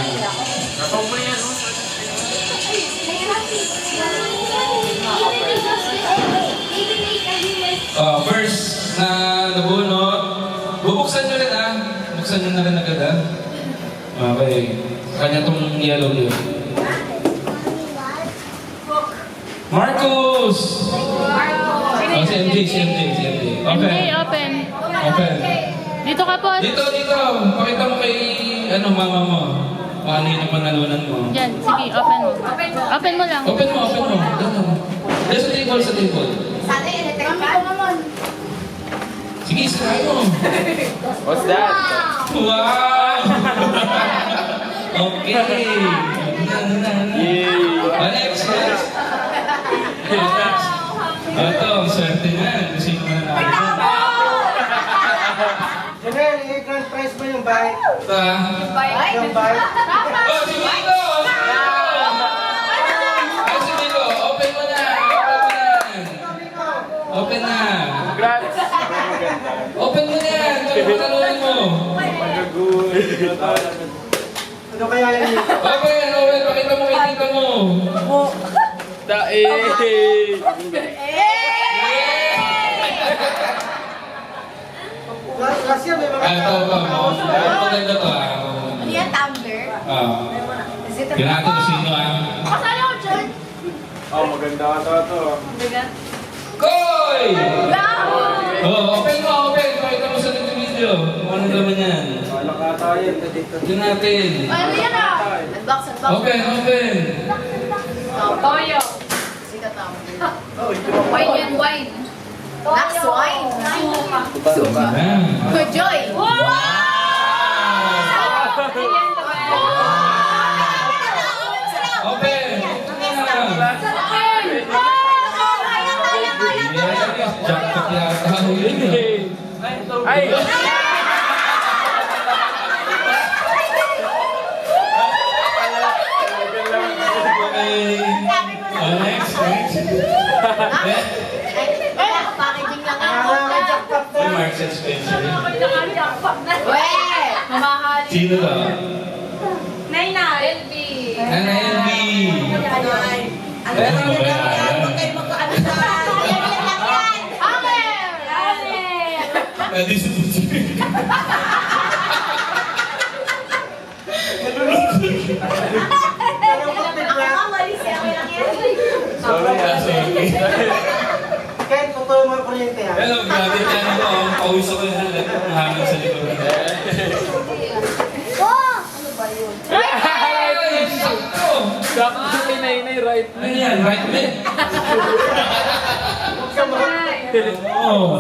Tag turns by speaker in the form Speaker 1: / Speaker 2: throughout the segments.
Speaker 1: Napaw mo yan, no?
Speaker 2: First na nabunot, bubuksan nyo rin ah. Buksan nyo na rin agad ah. Okay. Kanya tong yellow yun. Marcos! Oh, si MJ.
Speaker 3: MJ, open.
Speaker 2: Open.
Speaker 3: Dito ka po.
Speaker 2: Dito. Pakita mo kay, mama mo. Paano yun ang pangalunan mo.
Speaker 3: Yan, sige, open mo. Open mo lang.
Speaker 2: Open mo. Sa table.
Speaker 4: Sana electric fan?
Speaker 2: Sige, sirahin mo.
Speaker 1: What's that?
Speaker 2: Wow! Okay. Next. Ito, swerte na. Sino na natin?
Speaker 5: Janelle, i-grand prize mo yung bike.
Speaker 2: Ito ah.
Speaker 5: Yung bike.
Speaker 2: Oh, si Miko! Si Miko, open mo na. Open na.
Speaker 1: Congrats!
Speaker 2: Open mo na yan. Pagkakaluin mo.
Speaker 5: Ano kaya yan yun?
Speaker 2: Open. Pakita mo kay tita mo.
Speaker 5: Last year may mga
Speaker 2: Ito. Maganda to ah.
Speaker 4: Ano yan, tumbler?
Speaker 2: Ginagawa ko sino ah.
Speaker 4: Kasali ako dyan.
Speaker 1: Oh, maganda ka to.
Speaker 2: Koy!
Speaker 4: Bravo!
Speaker 2: Oh, open mo. Pakita mo sa video. Ano naman yan?
Speaker 1: Wala ka tayo.
Speaker 2: Ito natin.
Speaker 4: Ano yan ah? Unbox.
Speaker 2: Open.
Speaker 4: Toyo. Sikat tumbler. Wine yan, wine. Nax wine. Suka.
Speaker 2: Ah.
Speaker 4: Joy. Wow!
Speaker 2: Open. Jackpot yata.
Speaker 1: Ay!
Speaker 2: Next.
Speaker 4: Packaging lang ako.
Speaker 2: Marks and Spencer.
Speaker 4: Weh! Mamahal.
Speaker 2: Sino ba?
Speaker 4: Nayna. LB.
Speaker 2: Nana LB.
Speaker 4: Ano
Speaker 2: Ano ba yan? Sorry.
Speaker 5: Kahit totoo mga kuryente ha.
Speaker 2: Hello, grabe yan ako. Pawis ako yung hangin sa likod. Ay, sakto.
Speaker 1: Sakto kay Nainay, right?
Speaker 2: Ano yan? Right mid? Oo.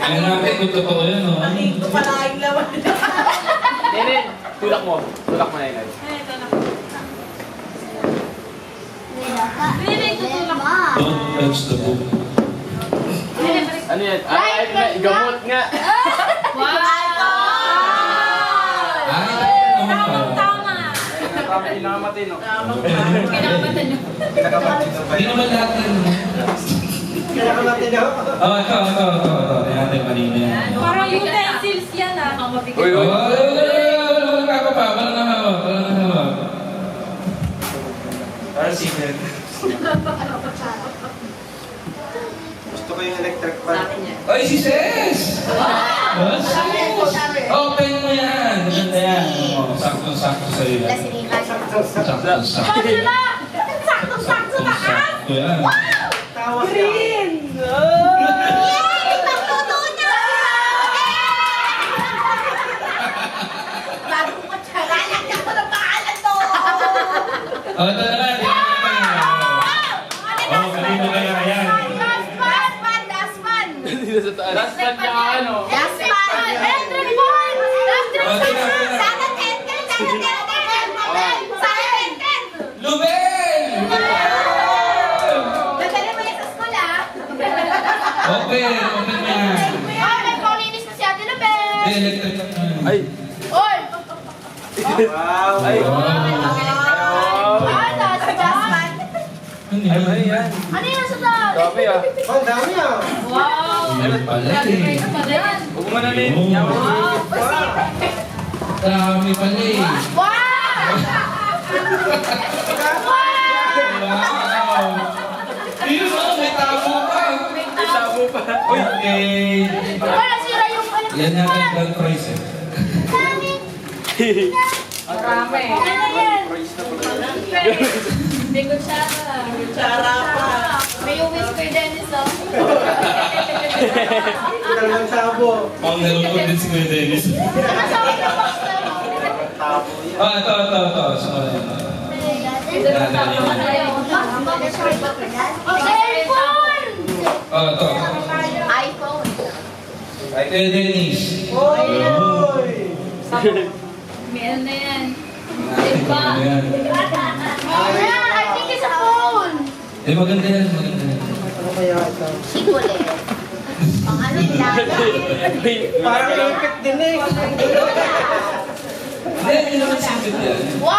Speaker 2: Ano natin kung totoo yan, no?
Speaker 1: Nainay, tulak mo. Tulak mo, Nainay.
Speaker 2: Don't touch the book.
Speaker 1: Ano yan? Ay, gamot nga.
Speaker 2: Ay, naman pala.
Speaker 1: Pinakamatino.
Speaker 2: Hindi naman lahat yan.
Speaker 5: Kaya ka natin ako.
Speaker 2: Oh, ito. Ayan natin kanina yan.
Speaker 4: Parang utensils yan ah.
Speaker 1: Uy, uy.
Speaker 2: Walang kakapa. Walang nahawak. Para secret.
Speaker 5: Gusto ko yung electric fan.
Speaker 2: Ay, si Ses! Oh, Ses! Open mo yan! Maganda yan. Oh, sakto-sakto sa'yo yan. Sakto-sakto.
Speaker 4: Sakto-sakto na ah!
Speaker 2: Sakto yan.
Speaker 5: Tawa siya.
Speaker 4: Yay! Pagluto niya! Bago ko tsara, lagyan ko ng pangalan to!
Speaker 2: Oh, ito naman. Oh, kanina kaya yan.
Speaker 4: Last one!
Speaker 1: Dito sa taas. Last one niya ano.
Speaker 4: Last one! Electric fan! Electric
Speaker 2: Oh, tingnan,
Speaker 4: fan!
Speaker 2: tingnan.
Speaker 4: Sana 10! Sana 10!
Speaker 2: Lubel!
Speaker 4: Nadali mo yan sa school ah!
Speaker 2: Open mo yan.
Speaker 4: Oh, may paulinis na si Ate Lubel!
Speaker 2: Electric.
Speaker 1: Ay!
Speaker 4: Oy!
Speaker 5: Wow.
Speaker 1: Ay!
Speaker 4: Ah, last one!
Speaker 2: Ano
Speaker 1: Ay,
Speaker 2: yan?
Speaker 1: ay, yan.
Speaker 4: Ano yan sa dami?
Speaker 1: Dami ah.
Speaker 5: Oh, ang dami ah.
Speaker 4: Wow!
Speaker 2: Ayun pala eh.
Speaker 1: Huwag mo na rin.
Speaker 2: Oh.
Speaker 4: Wow!
Speaker 2: Dami pala eh.
Speaker 4: Wow!
Speaker 2: Wow! Yun o, may tabo pa.
Speaker 1: May tabo pa.
Speaker 2: Okay.
Speaker 4: Wala, sira yung ano.
Speaker 2: Yan yata yung grand prize eh.
Speaker 4: Marami. Ano yan?
Speaker 5: Praise na pala.
Speaker 4: May kutsara. Kutsara pa. May whisker Dennis, oh.
Speaker 5: Talagang tabo.
Speaker 2: Ang nalungkot din si Kuya Dennis.
Speaker 4: Nakasama na box na mo.
Speaker 5: Tabo yan.
Speaker 2: Ah, ito. Sunod.
Speaker 4: Cellphone!
Speaker 2: Ah, ito.
Speaker 4: iPhone.
Speaker 2: Kay Kuya Dennis.
Speaker 5: Oy!
Speaker 3: Meron na yan.
Speaker 2: Ayan.
Speaker 4: Ayan, I think it's a phone.
Speaker 2: Eh, maganda yan.
Speaker 5: Ano kaya ito?
Speaker 4: Siguro. Pang ano lang.
Speaker 5: Parang lipit din eh.
Speaker 2: Hindi, hindi naman simple yan.
Speaker 4: Wow!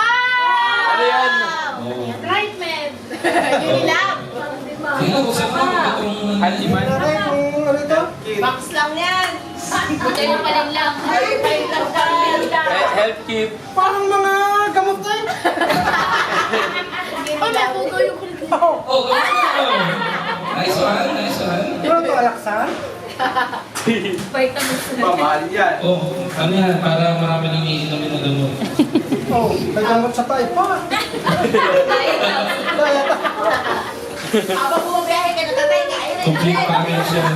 Speaker 1: Ano yan?
Speaker 2: Oo.
Speaker 4: Brightman. Yun lang.
Speaker 2: Tingnan ko sa mga itong...
Speaker 1: Handyman.
Speaker 5: Ano yung ano ito?
Speaker 4: Box lang yan. Buti mo pa lang.
Speaker 1: Health kit.
Speaker 5: Parang mga gamot na yun.
Speaker 4: Oh, may puto yung kulit.
Speaker 2: Oh, gawin mo. Nice one.
Speaker 5: Ano ito, alaksan? Mamahal yan.
Speaker 2: Oh, ano yan? Para marami nang iinumin na gamot.
Speaker 5: Oh, may gamot sa tayo pa.
Speaker 4: Habang bumabiyahe ka na tatay niya.
Speaker 2: Complete package yan.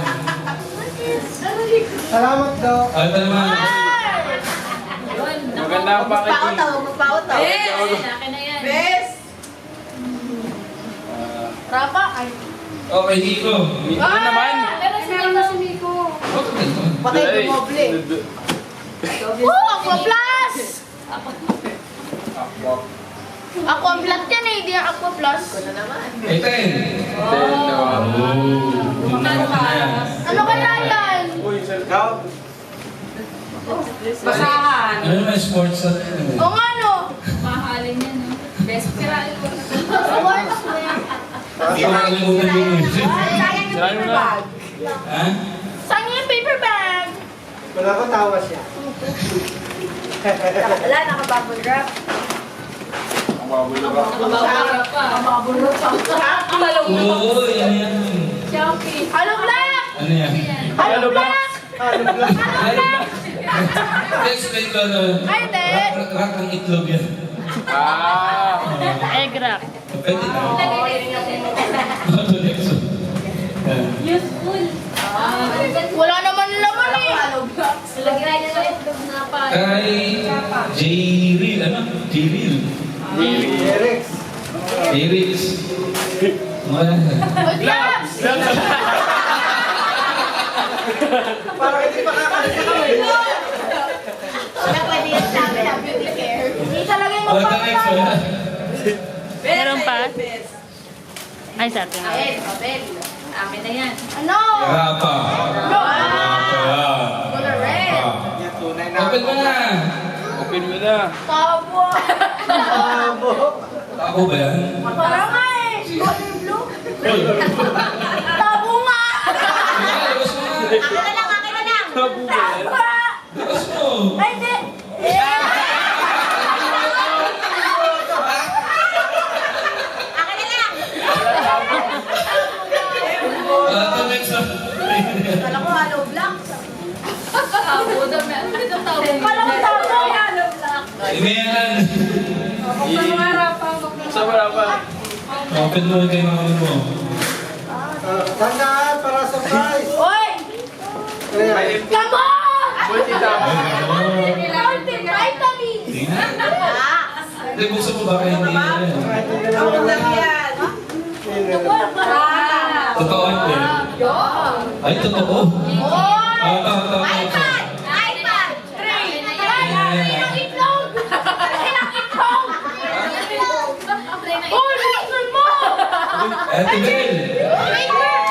Speaker 5: Salamat daw.
Speaker 2: Ano naman?
Speaker 1: Maganda ang packaging.
Speaker 4: Magpautaw.
Speaker 3: Akin na yan.
Speaker 4: Bes! Rapa, ay.
Speaker 2: Okay, Nico.
Speaker 1: Ano naman?
Speaker 4: Meron na si Miko.
Speaker 2: Bakit ito?
Speaker 4: Patay
Speaker 1: Ay,
Speaker 4: dumoble. Aqua Plus! Aqua Plus yan eh, hindi yung Aqua Plus.
Speaker 2: Eh, 10. Oh,
Speaker 3: Magkano ka?
Speaker 4: Ano kaya yan?
Speaker 1: Uy,
Speaker 5: Ikaw?
Speaker 3: Basahan.
Speaker 2: Ano naman sports sa...
Speaker 4: O nga no?
Speaker 3: Mahalin yan, no? Best kirain ko.
Speaker 4: Award mo yan.
Speaker 2: Hindi ko makalimutan yun.
Speaker 4: Sayang yung
Speaker 1: Sirain mo
Speaker 4: paper
Speaker 1: na.
Speaker 4: bag.
Speaker 2: Ha?
Speaker 4: Sayang yung paper bag.
Speaker 5: Wala ko tawa siya.
Speaker 4: Wala, nakabubble wrap.
Speaker 1: Ang baboy ba?
Speaker 3: Nakababarap pa.
Speaker 4: Nakabubble wrap.
Speaker 2: Oo, yan yan.
Speaker 3: Shopee.
Speaker 4: Hello Black!
Speaker 2: Ano yan?
Speaker 4: Hello Black!
Speaker 5: Ano ba?
Speaker 2: Explain ko ano.
Speaker 4: Ay, hindi.
Speaker 2: Rak ng itlog yan.
Speaker 1: Ah!
Speaker 3: Egg wrap.
Speaker 2: Pwede na. Ano next?
Speaker 3: Useful.
Speaker 4: Wala naman laman eh.
Speaker 3: Lagyan niya ng itlog na pa.
Speaker 2: Kay J-Reel. Ano? J-Reel.
Speaker 5: Eric.
Speaker 2: J-Reels. Wala.
Speaker 4: Wait lang!
Speaker 5: Parang hindi pa kakalit na kami.
Speaker 4: Wala pwede yung sabi ng beauty care. Hindi talaga yung
Speaker 2: Wala ka next. Wala.
Speaker 3: Meron pa? Ay, sa atin.
Speaker 4: Ayun, Abel.
Speaker 3: Amin na yan.
Speaker 4: Ano?
Speaker 2: Rapa.
Speaker 4: No!
Speaker 2: Rapa.
Speaker 4: Color red.
Speaker 5: Yan, tunay na.
Speaker 2: Open mo na.
Speaker 1: Open mo na.
Speaker 4: Tabo.
Speaker 5: Tabo.
Speaker 2: Ako ba yan?
Speaker 4: Parang nga eh. Color blue. Tabo nga.
Speaker 2: Labas mo na.
Speaker 4: Akin na lang.
Speaker 1: Tabo ba yan?
Speaker 4: Tabo nga.
Speaker 2: Labas mo.
Speaker 4: Ay, hindi. Akin na lang.
Speaker 2: Ito next.
Speaker 4: Kala ko hollow black.
Speaker 3: Tabo daw na. Ano daw tabo?
Speaker 4: Kala ko tabo. Hollow black.
Speaker 2: Imeyan.
Speaker 1: Sa wala pa.
Speaker 2: Open mo na kayo mga mo.
Speaker 5: Tandaan para surprise.
Speaker 4: Oy!
Speaker 5: Ano yan?
Speaker 1: May
Speaker 4: Come on!
Speaker 1: multi-tap.
Speaker 4: Multivitamin!
Speaker 2: Tingnan.
Speaker 4: Ah!
Speaker 2: Hindi, buksan mo ba kayo hindi yan?
Speaker 5: Ako lang yan.
Speaker 2: Totoo yun eh. Ay, totoo.
Speaker 4: Oy!
Speaker 2: Ito.
Speaker 4: iPad! iPad! 3! Laki ng itlog! Laki ng itlog! Uy, bilisan mo!
Speaker 2: Ito, Bel.
Speaker 4: Paper!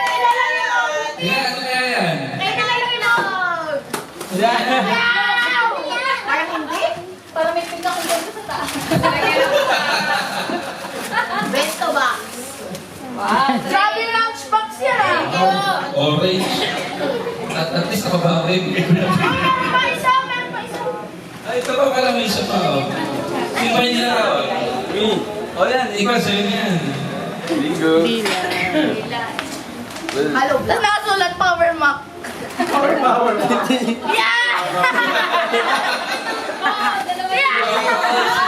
Speaker 4: Ilalagay yun!
Speaker 2: Tingnan, ano kaya yan?
Speaker 4: Kaya nalagay itlog!
Speaker 1: Yan.
Speaker 4: Parang hindi? Parang may tingnan kong ganda sa taas. Besto box! Grabe yung lunchbox yan ah!
Speaker 2: Orange. At least nakabawi.
Speaker 4: Meron pa isa! Meron pa isa!
Speaker 2: ito pa pala may isa pa. Oh. Yung pa niya raw.
Speaker 1: O yan,
Speaker 2: Ikaw, sa'yo na yan.
Speaker 1: Bingo.
Speaker 4: Halo. Tapos nakasulat Power Mac.
Speaker 5: Power.
Speaker 4: Yeah! Yeah!